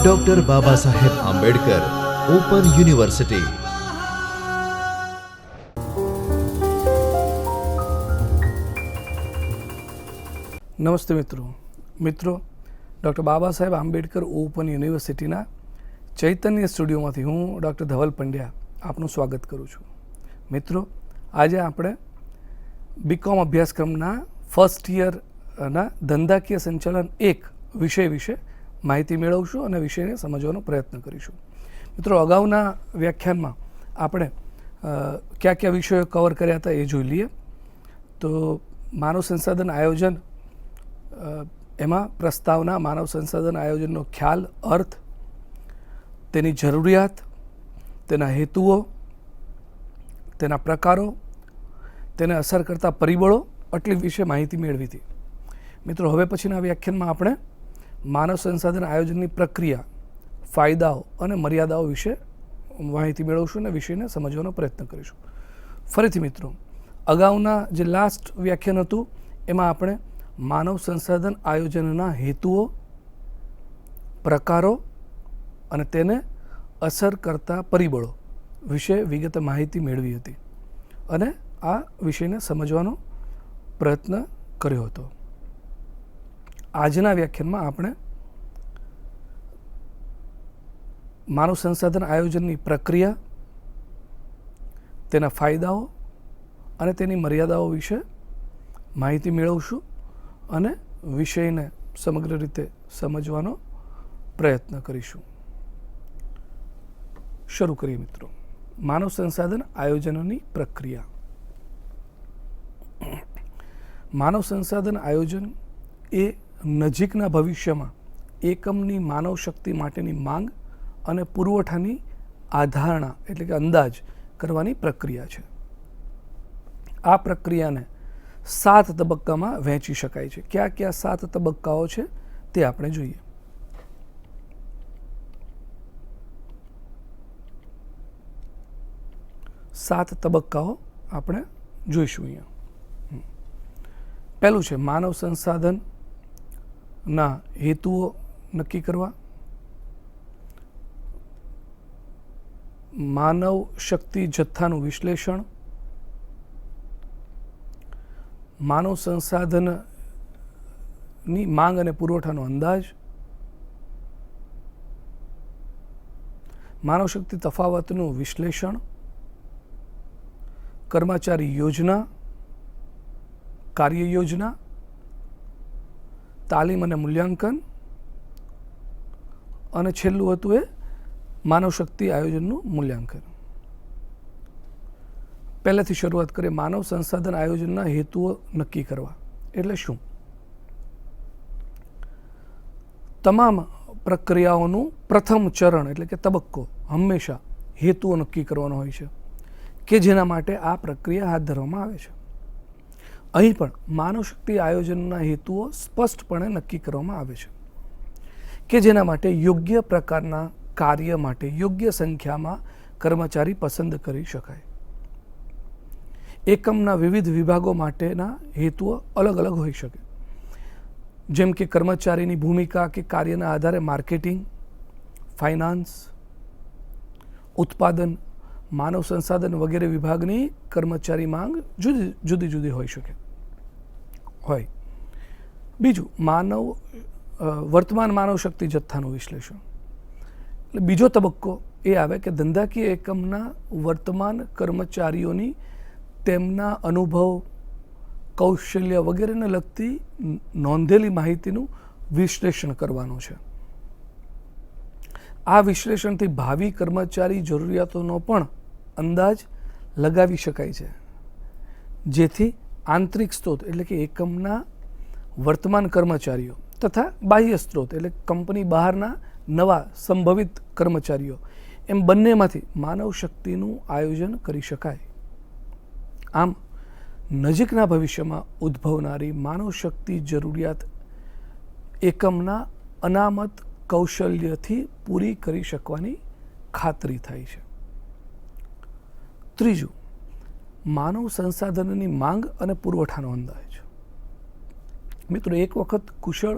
Doctor Baba Saheb Ambedkar open university. નમસ્તે મિત્રો doctor Baba Saheb Ambedkar open યુનિવર્સિટીના ચૈતન્ય સ્ટુડિયોમાંથી હું ડૉક્ટર ધવલ પંડ્યા આપનું સ્વાગત કરું છું। મિત્રો, આજે આપણે બીકોમ અભ્યાસક્રમના ફર્સ્ટ યરના ધંધાકીય સંચાલન 1 વિષય વિશે માહિતી મેળવશું અને વિષયને સમજવાનો પ્રયત્ન કરીશું। મિત્રો, અગાઉના વ્યાખ્યાનમાં આપણે કયા કયા વિષયો કવર કર્યા હતા એ જોઈ લઈએ તો માનવ સંસાધન આયોજન, એમાં પ્રસ્તાવના, માનવ સંસાધન આયોજનનો ખ્યાલ, અર્થ, તેની જરૂરિયાત, તેના હેતુઓ, તેના પ્રકારો, તેને અસર કરતા પરિબળો, આટલી વિશે માહિતી મેળવી હતી। મિત્રો, હવે પછીના વ્યાખ્યાનમાં આપણે માનવ સંસાધન આયોજનની પ્રક્રિયા, ફાયદાઓ અને મર્યાદાઓ વિશે માહિતી મેળવશું અને વિષયને સમજવાનો પ્રયત્ન કરીશું। ફરીથી મિત્રો, અગાઉના જે લાસ્ટ વ્યાખ્યાન હતું એમાં આપણે માનવ સંસાધન આયોજનના હેતુઓ, પ્રકારો અને તેને અસર કરતા પરિબળો વિશે વિગતે માહિતી મેળવી હતી અને આ વિષયને સમજવાનો પ્રયત્ન કર્યો હતો। આજના વ્યાખ્યાનમાં આપણે માનવ સંસાધન આયોજનની પ્રક્રિયા, તેના ફાયદાઓ અને તેની મર્યાદાઓ વિશે માહિતી મેળવશું અને વિષયને સમગ્ર રીતે સમજવાનો પ્રયત્ન કરીશું। શરૂ કરીએ મિત્રો। માનવ સંસાધન આયોજનની પ્રક્રિયા। માનવ સંસાધન આયોજન એ નજીકના ભવિષ્યમાં એકમની માનવ શક્તિ માટેની માંગ અને પુરવઠાની આધારણા એટલે કે અંદાજ કરવાની પ્રક્રિયા છે। આ પ્રક્રિયાને 7 તબક્કામાં વહેંચી શકાય છે। કયા કયા 7 તબક્કાઓ છે તે આપણે જોઈએ। સાત તબક્કાઓ આપણે જોઈશું અહીંયા। પહેલું છે માનવ સંસાધનના હેતુઓ નક્કી કરવા, માનવ શક્તિ જથ્થાનું વિશ્લેષણ, માનવ સંસાધનની માંગ અને પુરવઠાનો અંદાજ, માનવ શક્તિ તફાવતનું વિશ્લેષણ, કર્મચારી યોજના, કાર્ય યોજના, તાલીમ અને મૂલ્યાંકન અને છેલ્લું હતું એ માનવ શક્તિ આયોજનનું મૂલ્યાંકન। પહેલાથી શરૂઆત કરીએ। માનવ સંસાધન આયોજનના હેતુઓ નક્કી કરવા એટલે શું? તમામ પ્રક્રિયાઓનું પ્રથમ ચરણ એટલે કે તબક્કો હંમેશા હેતુઓ નક્કી કરવાનો હોય છે કે જેના માટે આ પ્રક્રિયા હાથ ધરવામાં આવે છે। અહીં પણ માનવ શક્તિ આયોજનના હેતુઓ સ્પષ્ટપણે નક્કી કરવામાં આવે છે કે જેના માટે યોગ્ય પ્રકારના કાર્ય માટે યોગ્ય સંખ્યામાં કર્મચારી પસંદ કરી શકાય। એકમના વિવિધ વિભાગો માટેના હેતુઓ અલગ અલગ હોઈ શકે, જેમ કે કર્મચારીની ભૂમિકા કે કાર્યના આધારે માર્કેટિંગ, ફાઇનાન્સ, ઉત્પાદન, માનવ સંસાધન વગેરે વિભાગની કર્મચારી માંગ જુદી જુદી હોઈ શકે હોય। બીજું, વર્તમાન માનવ શક્તિ જથ્થાનું વિશ્લેષણ એટલે બીજો તબક્કો એ આવે કે ધંધાકીય એકમના વર્તમાન કર્મચારીઓની તેમના અનુભવ, કૌશલ્ય વગેરેને લગતી નોંધેલી માહિતીનું વિશ્લેષણ કરવાનું છે। આ વિશ્લેષણથી ભાવિ કર્મચારી જરૂરિયાતોનો પણ અંદાજ લગાવી શકાય છે, જેથી આંતરિક સ્ત્રોત એટલે કે એકમના વર્તમાન કર્મચારીઓ તથા બાહ્ય સ્ત્રોત એટલે કંપની બહારના નવા સંભવિત કર્મચારીઓ એમ બંનેમાંથી માનવ શક્તિનું આયોજન કરી શકાય। આમ નજીકના ભવિષ્યમાં ઉદ્ભવનારી માનવ શક્તિ જરૂરિયાત એકમના અનામત કૌશલ્યથી પૂરી કરી શકવાની ખાતરી થાય છે। ત્રીજું, માનવ સંસાધનની માંગ અને પુરવઠાનો અંદાજ। મિત્રો, એક વખત કુશળ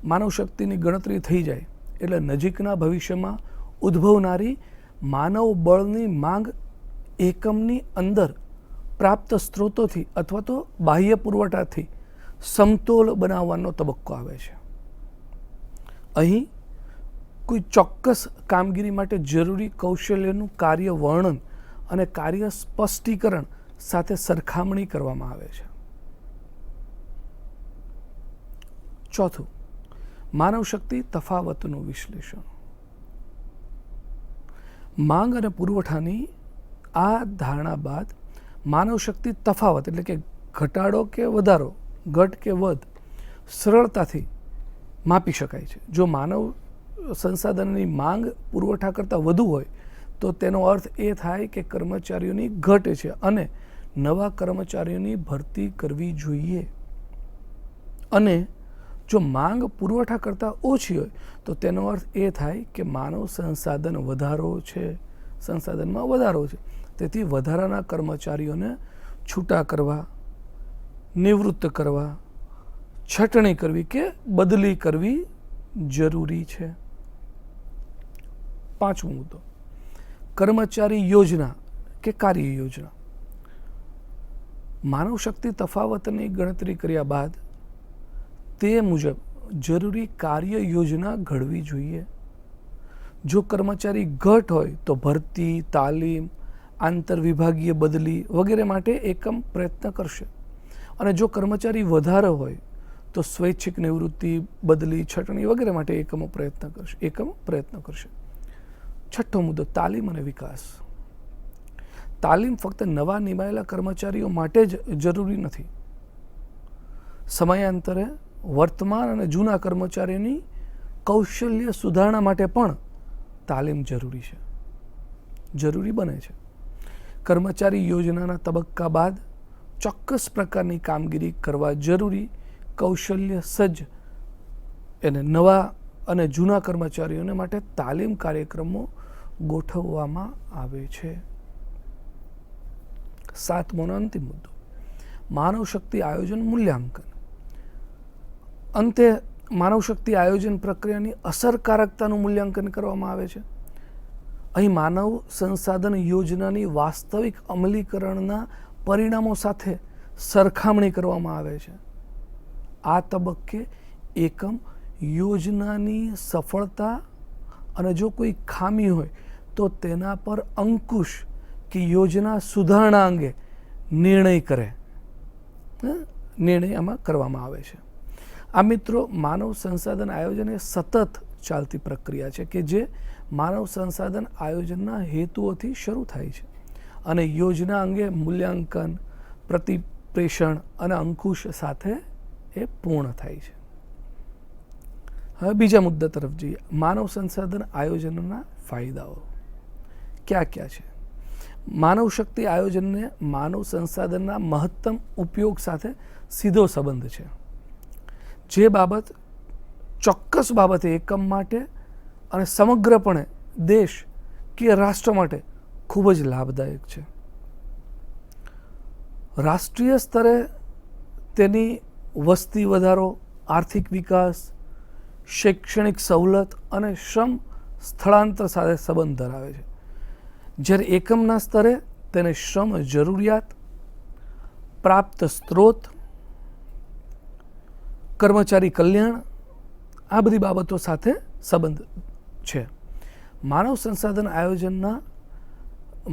માનવ શક્તિની ગણતરી થઈ જાય એટલે નજીકના ભવિષ્યમાં ઉદ્ભવનારી માનવ બળની માંગ એકમની અંદર પ્રાપ્ત સ્ત્રોતોથી અથવા તો બાહ્ય પુરવઠાથી સમતોલ બનાવવાનો તબક્કો આવે છે. અહીં કોઈ ચોક્કસ કામગીરી માટે જરૂરી કૌશલ્યનું કાર્ય વર્ણન અને કાર્ય સ્પષ્ટીકરણ સાથે સરખામણી કરવામાં આવે છે. ચોથું, માનવ શક્તિ તફાવતનું વિશ્લેષણ. માંગ અને પુરવઠાની આ ધારણા બાદ માનવ શક્તિ તફાવત એટલે કે ઘટાડો કે વધારો, ઘટ કે વધ સરળતાથી માપી શકાય છે. જો માનવ સંસાધનની માંગ પુરવઠા કરતાં વધુ હોય તો તેનો અર્થ એ થાય કે કર્મચારીઓની ઘટ છે અને નવા કર્મચારીઓની ભરતી કરવી જોઈએ. અને જો માંગ પુરવઠા કરતાં ઓછી હોય તો તેનો અર્થ એ થાય કે માનવ સંસાધન વધારો છે, સંસાધનમાં વધારો છે. તેથી વધારાના કર્મચારીઓને છૂટા કરવા, નિવૃત્ત કરવા, છટણી કરવી કે બદલી કરવી જરૂરી છે. પાંચમો મુદ્દો, કર્મચારી યોજના કે કાર્ય યોજના. માનવ શક્તિ તફાવતની ગણતરી કર્યા બાદ તે મુજબ જરૂરી કાર્ય યોજના ઘડવી જોઈએ. જો કર્મચારી ઘટ હોય તો ભરતી, તાલીમ, આંતરવિભાગીય બદલી વગેરે માટે એકમ પ્રયત્ન કરશે. અને જો કર્મચારી વધારે હોય તો સ્વૈચ્છિક નિવૃત્તિ, બદલી, છટણી વગેરે માટે એકમો પ્રયત્ન કરશે. છઠ્ઠો મુદ્દો, તાલીમ અને વિકાસ. તાલીમ ફક્ત નવા નિમાયેલા કર્મચારીઓ માટે જ જરૂરી નથી. સમયાંતરે વર્તમાન અને જૂના કર્મચારીઓની કૌશલ્ય સુધારણા માટે પણ તાલીમ જરૂરી બને છે. કર્મચારી યોજનાના તબક્કા બાદ ચોક્કસ પ્રકારની કામગીરી કરવા જરૂરી કૌશલ્ય સજ્જ એને નવા અને જૂના કર્મચારીઓને માટે તાલીમ કાર્યક્રમો ગોઠવવામાં આવે છે. સાતમો અને અંતિમ મુદ્દો, માનવ શક્તિ આયોજન મૂલ્યાંકન. અંતે માનવ શક્તિ આયોજન પ્રક્રિયાની અસરકારકતાનું મૂલ્યાંકન કરવામાં આવે છે. અહીં માનવ સંસાધન યોજનાની વાસ્તવિક અમલીકરણના પરિણામો સાથે સરખામણી કરવામાં આવે છે. આ તબક્કે એકમ યોજનાની સફળતા અને જો કોઈ ખામી હોય તો તેના પર અંકુશ કે યોજના સુધારણા અંગે નિર્ણય આમાં કરવામાં આવે છે. આ મિત્રો, માનવ સંસાધન આયોજન એ સતત ચાલતી પ્રક્રિયા છે કે જે માનવ સંસાધન આયોજનના હેતુઓથી શરૂ થાય છે અને યોજના અંગે મૂલ્યાંકન, પ્રતિપ્રેષણ અને અંકુશ સાથે એ પૂર્ણ થાય છે. હવે બીજા મુદ્દા તરફ જઈએ. માનવ સંસાધન આયોજનના ફાયદાઓ ક્યાં ક્યાં છે? માનવ શક્તિ આયોજનને માનવ સંસાધનના મહત્તમ ઉપયોગ સાથે સીધો સંબંધ છે. જે બાબત ચોક્કસ બાબતે એકમ માટે અને સમગ્રપણે દેશ કે રાષ્ટ્ર માટે ખૂબ જ લાભદાયક છે. રાષ્ટ્રીય સ્તરે તેની વસ્તી વધારો, આર્થિક વિકાસ, શૈક્ષણિક સવલત અને શ્રમ સ્થળાંતર સાથે સંબંધ ધરાવે છે. જ્યારે એકમના સ્તરે તેને શ્રમ જરૂરિયાત, પ્રાપ્ત સ્ત્રોત, કર્મચારી કલ્યાણ આ બધી બાબતો સાથે સંબંધ છે. માનવ સંસાધન આયોજનના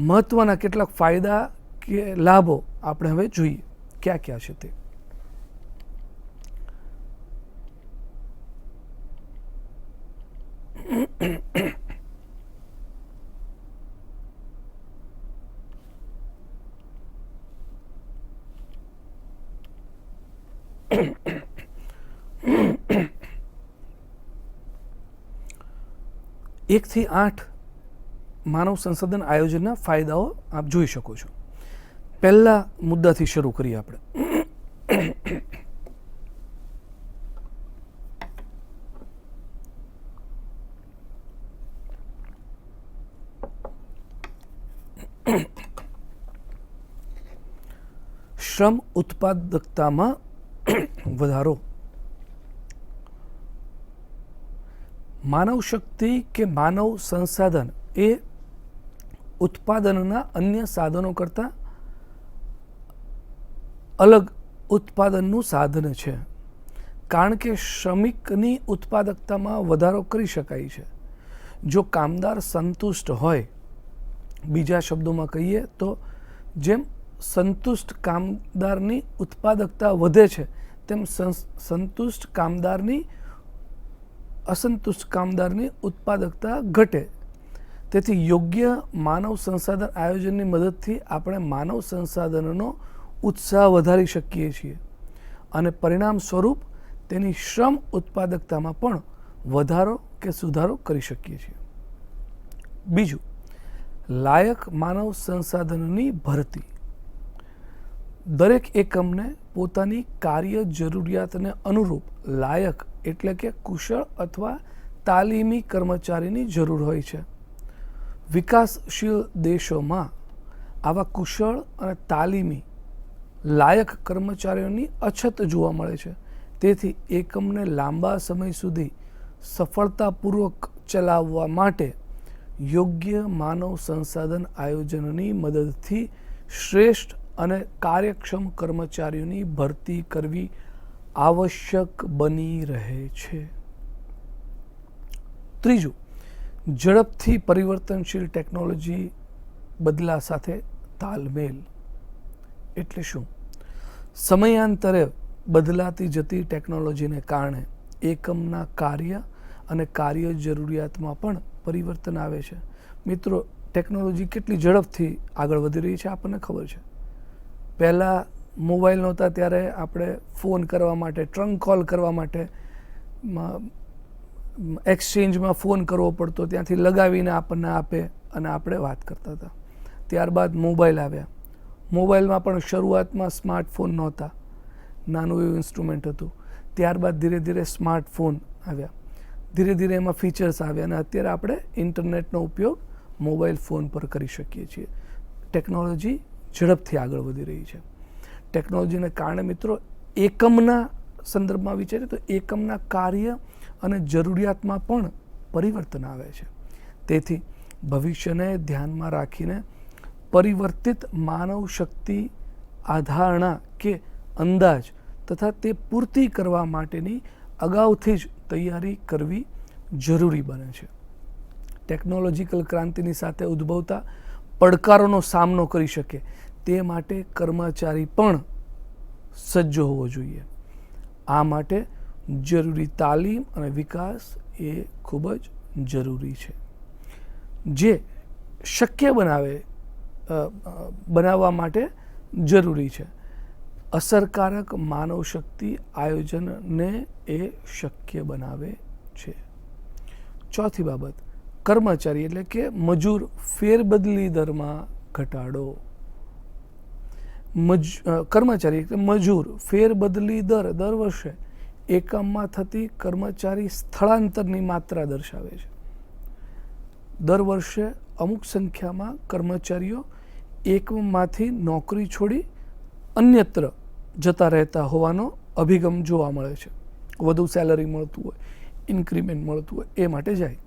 મહત્વના કેટલાક ફાયદા કે લાભો આપણે હવે જોઈએ ક્યાં ક્યાં છે તે. એકથી 8 માનવ સંસાધન આયોજનના ફાયદાઓ આપ જોઈ શકો છો. પહેલા મુદ્દાથી શરૂ કરીએ આપણે. શ્રમ ઉત્પાદકતામાં વધારો. માનવ શક્તિ કે માનવ સંસાધન એ ઉત્પાદનના અન્ય સાધનો કરતાં અલગ ઉત્પાદનનું સાધન છે, કારણ કે શ્રમિકની ઉત્પાદકતામાં વધારો કરી શકાય છે જો કામદાર સંતુષ્ટ હોય. બીજા શબ્દોમાં કહીએ તો જેમ સંતુષ્ટ કામદારની ઉત્પાદકતા વધે છે તેમ અસંતુષ્ટ કામદારની ઉત્પાદકતા ઘટે. તેથી યોગ્ય માનવ સંસાધન આયોજનની મદદથી આપણે માનવ સંસાધનોનો ઉત્સાહ વધારી શકીએ છીએ અને પરિણામ સ્વરૂપ તેની શ્રમ ઉત્પાદકતામાં પણ વધારો કે સુધારો કરી શકીએ છીએ. બીજું, લાયક માનવ સંસાધનોની ભરતી. દરેક એકમને પોતાની કાર્ય જરૂરિયાતને અનુરૂપ લાયક એટલે કે કુશળ અથવા તાલીમી કર્મચારીની જરૂર હોય છે. વિકાસશીલ દેશોમાં આવા કુશળ અને તાલીમી લાયક કર્મચારીઓની અછત જોવા મળે છે. તેથી એકમને લાંબા સમય સુધી સફળતાપૂર્વક ચલાવવા માટે યોગ્ય માનવ સંસાધન આયોજનની મદદથી શ્રેષ્ઠ અને કાર્યક્ષમ કર્મચારીઓની ભરતી કરવી આવશ્યક બની રહે છે. ત્રીજું, ઝડપથી પરિવર્તનશીલ ટેકનોલોજી બદલા સાથે તાલમેલ. એટલે શું? સમયાંતરે બદલાતી જતી ટેકનોલોજીને કારણે એકમના કાર્ય અને કાર્ય જરૂરિયાતમાં પણ પરિવર્તન આવે છે. મિત્રો, ટેકનોલોજી કેટલી ઝડપથી આગળ વધી રહી છે આપણને ખબર છે. પહેલાં મોબાઈલ નહોતા ત્યારે આપણે ફોન કરવા માટે, ટ્રંક કોલ કરવા માટે એક્સચેન્જમાં ફોન કરવો પડતો, ત્યાંથી લગાવીને આપણને આપે અને આપણે વાત કરતા હતા. ત્યારબાદ મોબાઈલ આવ્યા. મોબાઈલમાં પણ શરૂઆતમાં સ્માર્ટફોન નહોતા, નાનું એવું ઇન્સ્ટ્રુમેન્ટ હતું. ત્યારબાદ ધીરે ધીરે સ્માર્ટફોન આવ્યા, ધીરે ધીરે એમાં ફીચર્સ આવ્યા અને અત્યારે આપણે ઇન્ટરનેટનો ઉપયોગ મોબાઈલ ફોન પર કરી શકીએ છીએ. ટેકનોલોજી ઝડપથી આગળ વધી રહી છે. ટેકનોલોજીને કારણે મિત્રો એકમના સંદર્ભમાં વિચારીએ તો એકમના કાર્ય અને જરૂરિયાતમાં પણ પરિવર્તન આવે છે. તેથી ભવિષ્યને ધ્યાનમાં રાખીને પરિવર્તિત માનવ શક્તિ આધારણા કે અંદાજ તથા તે પૂર્તિ કરવા માટેની અગાઉથી જ તૈયારી કરવી જરૂરી બને છે. ટેકનોલોજીકલ ક્રાંતિની સાથે ઉદ્ભવતા પડકારોનો સામનો કરી શકે તે માટે કર્મચારી પણ સજ્જ હોવો જોઈએ. આ માટે જરૂરી તાલીમ અને વિકાસ એ ખૂબ જ જરૂરી છે, જે શક્ય બનાવવા માટે જરૂરી છે. અસરકારક માનવ શક્તિ આયોજનને એ શક્ય બનાવે છે. ચોથી બાબત, કર્મચારી એટલે કે મજૂર ફેરબદલી દરમાં ઘટાડો. કર્મચારી એટલે મજૂર ફેરબદલી દર વર્ષે એકમમાં થતી કર્મચારી સ્થળાંતરની માત્રા દર્શાવે છે. દર વર્ષે અમુક સંખ્યામાં કર્મચારીઓ એકમમાંથી નોકરી છોડી અન્યત્ર જતા રહેતા હોવાનો અભિગમ જોવા મળે છે. વધુ સેલરી મળતું હોય, ઇન્ક્રીમેન્ટ મળતું હોય એ માટે જાય.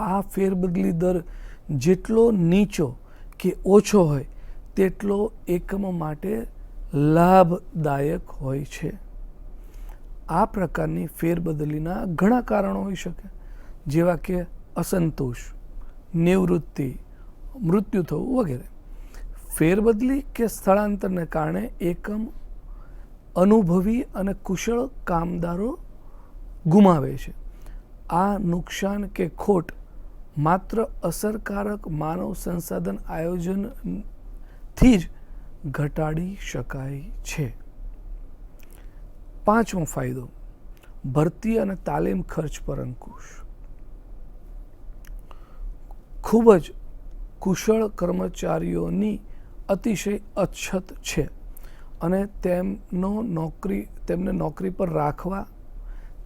આ ફેરબદલી દર જેટલો નીચો કે ઓછો હોય તેટલો એકમ માટે લાભદાયક હોય છે. આ પ્રકારની ફેરબદલીના ઘણા કારણો હોઈ શકે, જેવા કે અસંતોષ, નિવૃત્તિ, મૃત્યુ થવું વગેરે. ફેરબદલી કે સ્થળાંતરને કારણે એકમ અનુભવી અને કુશળ કામદારો ગુમાવે છે. આ નુકસાન કે ખોટ માત્ર અસરકારક માનવ સંસાધન આયોજનથી જ ઘટાડી શકાય છે. પાંચમો ફાયદો, ભરતી અને તાલીમ ખર્ચ પર અંકુશ. ખૂબ જ કુશળ કર્મચારીઓની અતિશય અછત છે અને તેમને નોકરી પર રાખવા,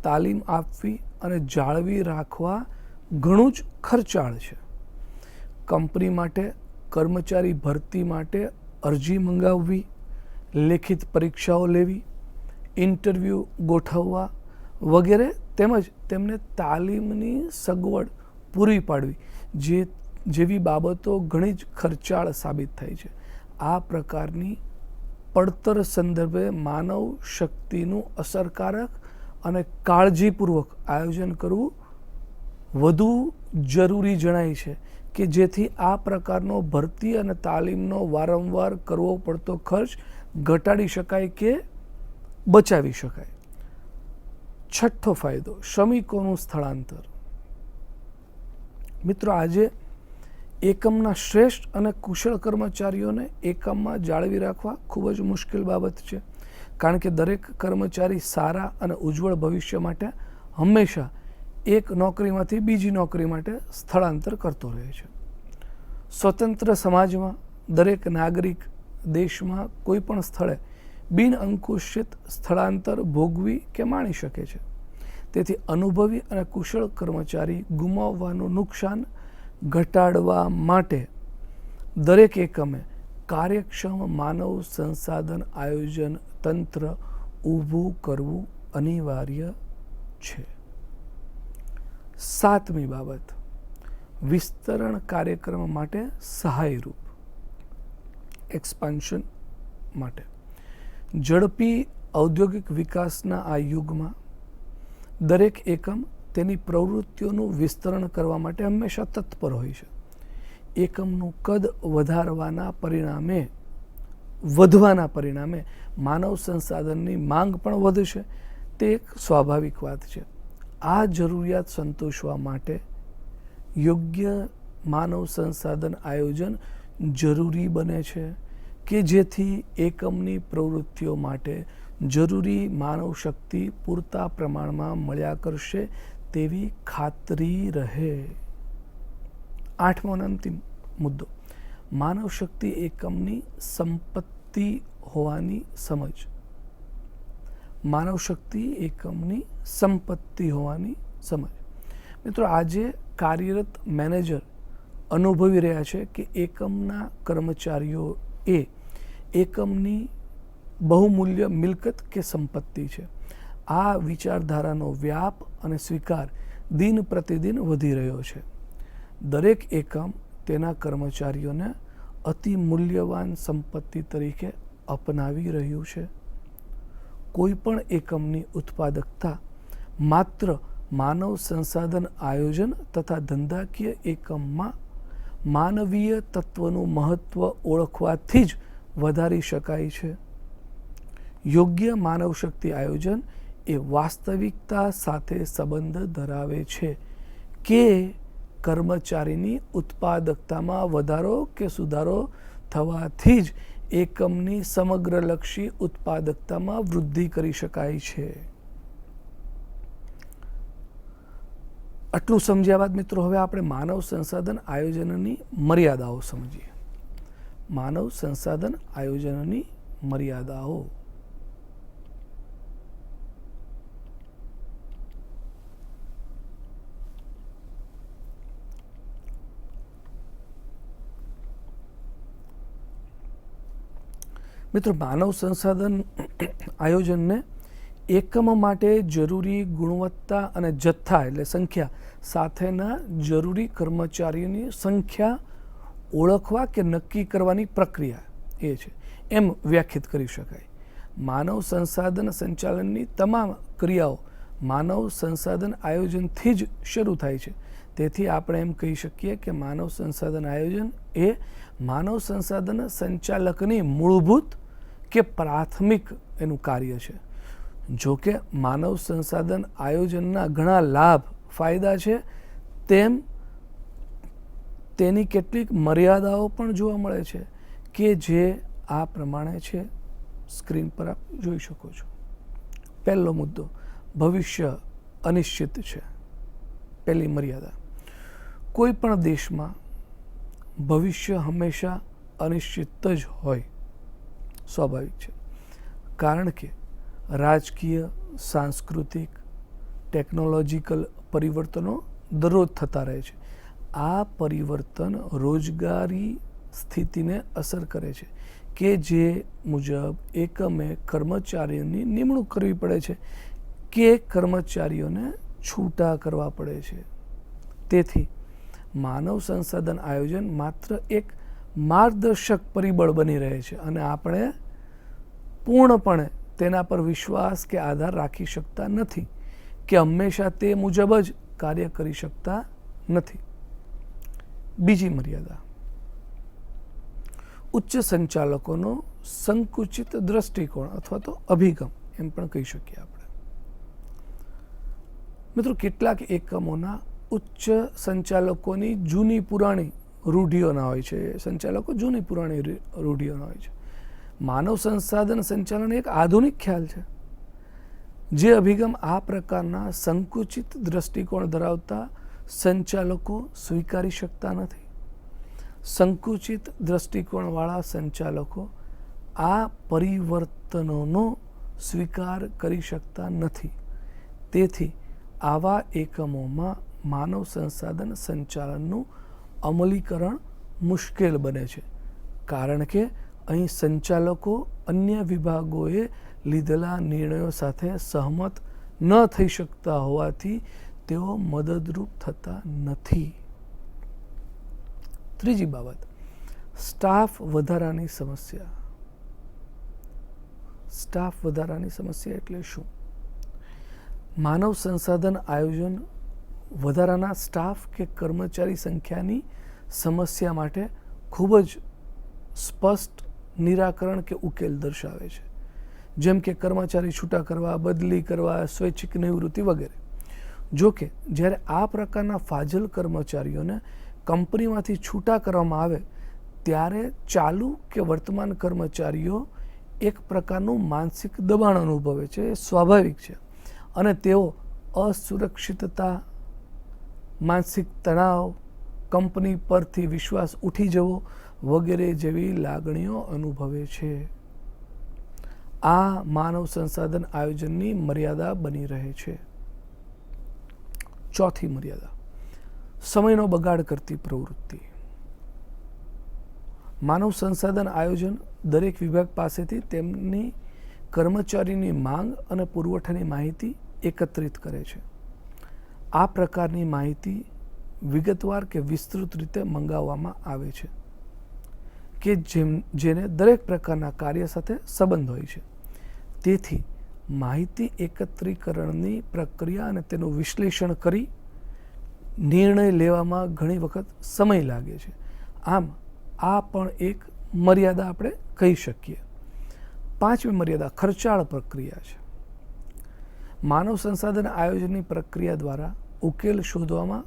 તાલીમ આપવી અને જાળવી રાખવા ઘણું જ ખર્ચાળ છે. કંપની માટે કર્મચારી ભરતી માટે અરજી મંગાવવી, લેખિત પરીક્ષાઓ લેવી, ઇન્ટરવ્યૂ ગોઠવવા વગેરે, તેમજ તેમને તાલીમની સગવડ પૂરી પાડવી જેવી બાબતો ઘણી જ ખર્ચાળ સાબિત થાય છે. આ પ્રકારની પડતર સંદર્ભે માનવ શક્તિનું અસરકારક અને કાળજીપૂર્વક આયોજન કરવું વધુ જરૂરી જણાય છે કે જેથી આ પ્રકારનો ભરતી અને તાલીમનો વારંવાર કરવો પડતો ખર્ચ ઘટાડી શકાય કે બચાવી શકાય. છઠ્ઠો ફાયદો, શ્રમિકોનું સ્થળાંતર. મિત્રો, આજે એકમના શ્રેષ્ઠ અને કુશળ કર્મચારીઓને એકમમાં જાળવી રાખવા ખૂબ જ મુશ્કેલ બાબત છે, કારણ કે દરેક કર્મચારી સારા અને ઉજ્જવળ ભવિષ્ય માટે હંમેશા એક નોકરીમાંથી બીજી નોકરી માટે સ્થળાંતર કરતો રહે છે. સ્વતંત્ર સમાજમાં દરેક નાગરિક દેશમાં કોઈ પણ સ્થળે બિન અંકુશિત સ્થળાંતર ભોગવી કે માણી શકે છે. તેથી અનુભવી અને કુશળ કર્મચારી ગુમાવવાનું નુકસાન ઘટાડવા માટે દરેક એકમે કાર્યક્ષમ માનવ સંસાધન આયોજન તંત્ર ઊભું કરવું અનિવાર્ય છે. સાતમી બાબત, વિસ્તરણ કાર્યક્રમ માટે સહાયરૂપ. એક્સપાન્શન માટે ઝડપી ઔદ્યોગિક વિકાસના આ યુગમાં દરેક એકમ તેની પ્રવૃત્તિઓનું વિસ્તરણ કરવા માટે હંમેશા તત્પર હોય છે. એકમનું કદ વધવાના પરિણામે માનવ સંસાધનની માંગ પણ વધશે. તે એક સ્વાભાવિક વાત છે. આ જરૂરિયાત સંતોષવા માટે યોગ્ય માનવ સંસાધન આયોજન જરૂરી બને છે કે જેથી એકમની પ્રવૃત્તિઓ માટે જરૂરી માનવ શક્તિ પૂરતા પ્રમાણમાં મળ્યા કરશે તેવી ખાતરી રહે. આઠમો અને અંતિમ મુદ્દો, માનવ શક્તિ એકમની સંપત્તિ હોવાની સમજ. માનવ શક્તિ એકમની સંપત્તિ હોવાની સમજ. મિત્રો, આજે કાર્યરત મેનેજર અનુભવી રહ્યા છે કે એકમના કર્મચારીઓ એ એકમની બહુમૂલ્ય મિલકત કે સંપત્તિ છે. આ વિચારધારાનો વ્યાપ અને સ્વીકાર દિન પ્રતિદિન વધી રહ્યો છે. દરેક એકમ તેના કર્મચારીઓને અતિ મૂલ્યવાન સંપત્તિ તરીકે અપનાવી રહ્યું છે. કોઈ પણ એકમની ઉત્પાદકતા માત્ર માનવ સંસાધન આયોજન તથા ધંધાકીય એકમમાં માનવીય તત્વનું મહત્વ ઓળખવાથી જ વધારી શકાય છે. યોગ્ય માનવ શક્તિ આયોજન એ વાસ્તવિકતા સાથે સંબંધ ધરાવે છે કે કર્મચારીની ઉત્પાદકતામાં વધારો કે સુધારો થવાથી જ એકમની સમગ્રલક્ષી ઉત્પાદકતામાં વૃદ્ધિ કરી શકાય છે. આટલું સમજ્યા બાદ મિત્રો, હવે આપણે માનવ સંસાધન આયોજનની મર્યાદાઓ સમજીએ. માનવ સંસાધન આયોજનની મર્યાદાઓ. મિત્રો, માનવ સંસાધન આયોજનને એકમ માટે જરૂરી ગુણવત્તા અને જથ્થા એટલે સંખ્યા સાથેના જરૂરી કર્મચારીઓની સંખ્યા ઓળખવા કે નક્કી કરવાની પ્રક્રિયા એ છે એમ વ્યાખ્યાયિત કરી શકાય. માનવ સંસાધન સંચાલનની તમામ ક્રિયાઓ માનવ સંસાધન આયોજનથી જ શરૂ થાય છે. તેથી આપણે એમ કહી શકીએ કે માનવ સંસાધન આયોજન એ માનવ સંસાધન સંચાલકની મૂળભૂત કે પ્રાથમિક એનું કાર્ય છે. જો કે માનવ સંસાધન આયોજનના ઘણા લાભ ફાયદા છે, તેમ તેની કેટલીક મર્યાદાઓ પણ જોવા મળે છે કે જે આ પ્રમાણે છે. સ્ક્રીન પર આપ જોઈ શકો છો. પહેલો મુદ્દો, ભવિષ્ય અનિશ્ચિત છે. પહેલી મર્યાદા, કોઈ પણ દેશમાં ભવિષ્ય હંમેશા અનિશ્ચિત જ હોય, સ્વાભાવિક છે. કારણ કે રાજકીય, સાંસ્કૃતિક, ટેકનોલોજીકલ પરિવર્તનો દરરોજ થતા રહે છે. આ પરિવર્તન રોજગારી સ્થિતિને અસર કરે છે કે જે મુજબ એકમે કર્મચારીઓની નિમણૂક કરવી પડે છે કે કર્મચારીઓને છૂટા કરવા પડે છે. તેથી માનવ સંસાધન આયોજન માત્ર એક માર્ગદર્શક પરિબળ બની રહે છે અને આપણે પૂર્ણપણે તેના પર વિશ્વાસ કે આધાર રાખી શકતા નથી કે હંમેશા તે મુજબ જ કાર્ય કરી શકતા નથી. બીજી મર્યાદા, ઉચ્ચ સંચાલકોનો સંકુચિત દ્રષ્ટિકોણ અથવા તો અભિગમ એમ પણ કહી શકીએ આપણે. મિત્રો, કેટલાક એકમોના ઉચ્ચ સંચાલકોની જૂની પુરાણી રૂઢિઓના હોય છે. સંચાલકો જૂની પુરાણી રૂઢિઓના હોય છે. માનવ સંસાધન સંચાલન એક આધુનિક ખ્યાલ છે. જે અભિગમ આ પ્રકારના સંકુચિત દ્રષ્ટિકોણ ધરાવતા સંચાલકો સ્વીકારી શકતા નથી. સંકુચિત દ્રષ્ટિકોણવાળા સંચાલકો આ પરિવર્તનોનો સ્વીકાર કરી શકતા નથી. તેથી આવા એકમોમાં માનવ સંસાધન સંચાલનનું અમલીકરણ મુશ્કેલ બને છે, કારણ કે અહીં સંચાલકો અન્ય વિભાગોએ લીધેલા નિર્ણયો સાથે સહમત ન થઈ શકતા હોવાથી તેઓ મદદરૂપ થતા નથી. ત્રીજી બાબત, સ્ટાફ વધારાની સમસ્યા. સ્ટાફ વધારાની સમસ્યા એટલે શું? માનવ સંસાધન આયોજન વધારાના સ્ટાફ કે કર્મચારી સંખ્યાની સમસ્યા માટે ખૂબ જ સ્પષ્ટ નિરાકરણ કે ઉકેલ દર્શાવે છે. જેમ કે કર્મચારી છૂટા કરવા, બદલી કરવા, સ્વૈચ્છિક નિવૃત્તિ વગેરે. જો કે જ્યારે આ પ્રકારના ફાજલ કર્મચારીઓને કંપનીમાંથી છૂટા કરવામાં આવે ત્યારે ચાલુ કે વર્તમાન કર્મચારીઓ એક પ્રકારનું માનસિક દબાણ અનુભવે છે. એ સ્વાભાવિક છે અને તેઓ અસુરક્ષિતતા, માનસિક તણાવ, કંપની પરથી વિશ્વાસ ઉઠી જવો વગેરે જેવી લાગણીઓ અનુભવે છે. આ માનવ સંસાધન આયોજનની મર્યાદા બની રહે છે. ચોથી મર્યાદા, સમયનો બગાડ કરતી પ્રવૃત્તિ. માનવ સંસાધન આયોજન દરેક વિભાગ પાસેથી તેમની કર્મચારીની માંગ અને પુરવઠાની માહિતી એકત્રિત કરે છે. આ પ્રકારની માહિતી વિગતવાર કે વિસ્તૃત રીતે મંગાવવામાં આવે છે કે જેને દરેક પ્રકારના કાર્ય સાથે સંબંધ હોય છે. તેથી માહિતી એકત્રીકરણની પ્રક્રિયા અને તેનું વિશ્લેષણ કરી નિર્ણય લેવામાં ઘણી વખત સમય લાગે છે. આમ આ પણ એક મર્યાદા આપણે કહી શકીએ. પાંચમી મર્યાદા ખર્ચાળ પ્રક્રિયા છે. માનવ સંસાધન આયોજનની પ્રક્રિયા દ્વારા ઉકેલ શોધવામાં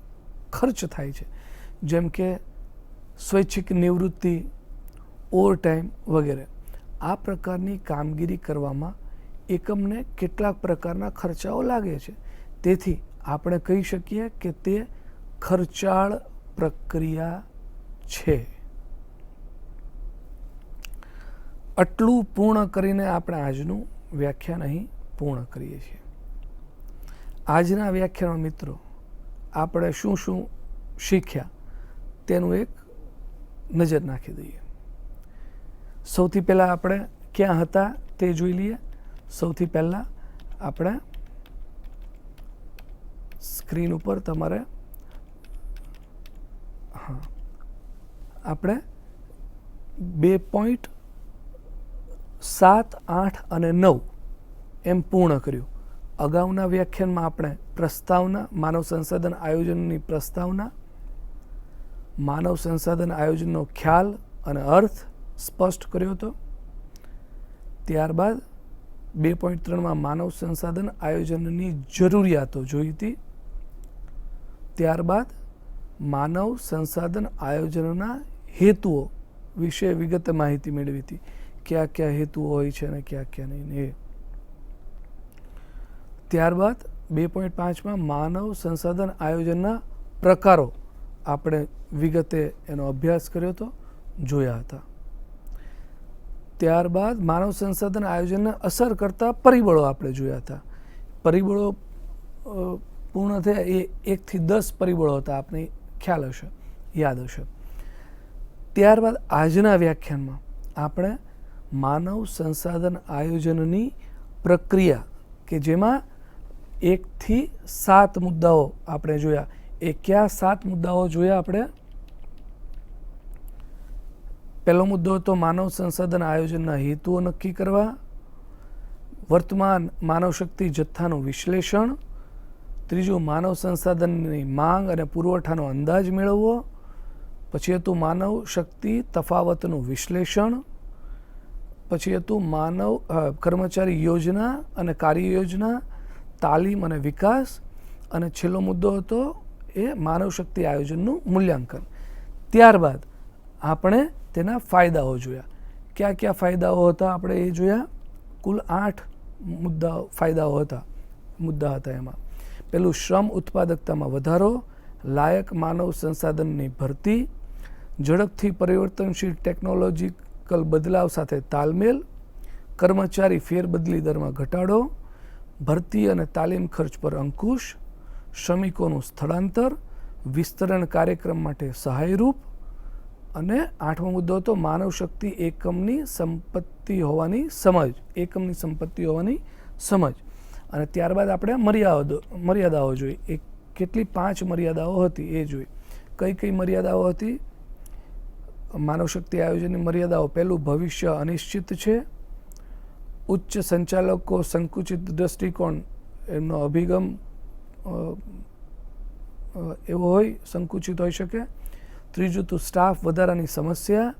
ખર્ચ થાય છે, જેમ કે સ્વૈચ્છિક નિવૃત્તિ, ઓવરટાઈમ વગેરે. આ પ્રકારની કામગીરી કરવામાં એકમને કેટલાક પ્રકારના ખર્ચાઓ લાગે છે. તેથી આપણે કહી શકીએ કે તે ખર્ચાળ પ્રક્રિયા છે. આટલું પૂર્ણ કરીને આપણે આજનું વ્યાખ્યાન અહીં પૂર્ણ કરીએ છીએ. આજના વ્યાખ્યાનમાં મિત્રો આપણે શું શું શીખ્યા તેનું એક નજર નાખી દઈએ. સૌથી પહેલાં આપણે ક્યાં હતા તે જોઈ લઈએ. સૌથી પહેલાં આપણે સ્ક્રીન ઉપર તમારે આપણે 2.7, 8 અને 9 એમ પૂર્ણ કર્યું. અગાઉના વ્યાખ્યાનમાં આપણે પ્રસ્તાવના, માનવ સંસાધન આયોજનની પ્રસ્તાવના, માનવ સંસાધન આયોજનનો ખ્યાલ અને અર્થ સ્પષ્ટ કર્યો હતો. ત્યારબાદ 2.3માં માનવ સંસાધન આયોજનની જરૂરિયાતો જોઈ હતી. ત્યારબાદ માનવ સંસાધન આયોજનના હેતુઓ વિશે વિગતે માહિતી મેળવી હતી. કયા કયા હેતુઓ હોય છે અને કયા કયા નહીં. ત્યારબાદ 2.5માં માનવ સંસાધન આયોજનના પ્રકારો આપણે વિગતે એનો અભ્યાસ કર્યો હતો, જોયા હતા. ત્યારબાદ માનવ સંસાધન આયોજનને અસર કરતા પરિબળો આપણે જોયા હતા. પરિબળો પૂર્ણ થયા એ 1 થી 10 પરિબળો હતા, આપને ખ્યાલ હશે, યાદ હશે. ત્યારબાદ આજના વ્યાખ્યાનમાં આપણે માનવ સંસાધન આયોજનની પ્રક્રિયા કે જેમાં 1થી 7 મુદ્દાઓ આપણે જોયા. એ કયા 7 મુદ્દાઓ જોયા આપણે? પહેલો મુદ્દો હતો માનવ સંસાધન આયોજનના હેતુઓ નક્કી કરવા, વર્તમાન માનવ શક્તિ જથ્થાનું વિશ્લેષણ, ત્રીજું માનવ સંસાધનની માંગ અને પુરવઠાનો અંદાજ મેળવવો, પછી હતું માનવ શક્તિ તફાવતનું વિશ્લેષણ, પછી હતું કર્મચારી યોજના અને કાર્ય યોજના, તાલીમ અને વિકાસ, અને છેલ્લો મુદ્દો હતો એ માનવ શક્તિ આયોજનનું મૂલ્યાંકન. ત્યારબાદ આપણે તેના ફાયદાઓ જોયા. કયા કયા ફાયદાઓ હતા આપણે એ જોયા. કુલ 8 મુદ્દા હતા એમાં. પેલું શ્રમ ઉત્પાદકતામાં વધારો, લાયક માનવ સંસાધનની ભરતી, ઝડપથી પરિવર્તનશીલ ટેકનોલોજીકલ બદલાવ સાથે તાલમેલ, કર્મચારી ફેરબદલી દરમાં ઘટાડો, ભરતી અને તાલીમ ખર્ચ પર અંકુશ, શ્રમિકોનું સ્થળાંતર, વિસ્તરણ કાર્યક્રમ માટે સહાયરૂપ, અને 8મો મુદ્દો હતો માનવ શક્તિ એકમની સંપત્તિ હોવાની સમજ. અને ત્યારબાદ આપણે મર્યાદાઓ જોઈ. એ કેટલી 5 મર્યાદાઓ હતી એ જોઈ. કઈ કઈ મર્યાદાઓ હતી માનવ શક્તિ આયોજનની મર્યાદાઓ? પહેલું, ભવિષ્ય અનિશ્ચિત છે. ઉચ્ચ સંચાલકો સંકુચિત દ્રષ્ટિકોણ, એમનો અભિગમ એવો હોય, સંકુચિત હોઈ શકે. ત્રીજું હતું સ્ટાફ વધારાની સમસ્યા.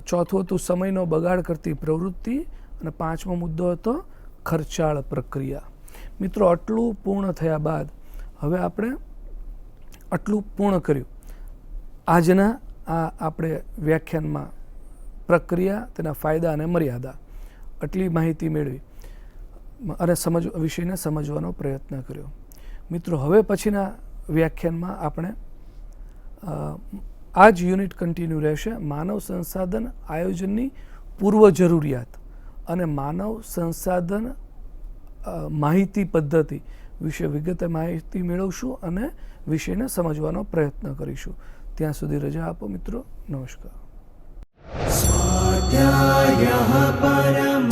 ચોથું હતું સમયનો બગાડ કરતી પ્રવૃત્તિ. અને 5મો મુદ્દો હતો ખર્ચાળ પ્રક્રિયા. મિત્રો, આટલું પૂર્ણ થયા બાદ હવે આપણે આટલું પૂર્ણ કર્યું. આજના આપણે વ્યાખ્યાનમાં પ્રક્રિયા, તેના ફાયદા અને મર્યાદા, આટલી માહિતી મેળવી અને વિષયને સમજવાનો પ્રયત્ન કર્યો. મિત્રો, હવે પછીના વ્યાખ્યાનમાં આપણે આ જ યુનિટ કન્ટિન્યુ રહેશે. માનવ સંસાધન આયોજનની પૂર્વ જરૂરિયાત અને માનવ સંસાધન માહિતી પદ્ધતિ વિશે વિગતે માહિતી મેળવશું અને વિષયને સમજવાનો પ્રયત્ન કરીશું. ત્યાં સુધી રજા આપો મિત્રો. નમસ્કાર. સ્વાધ્યાયઃ પરમ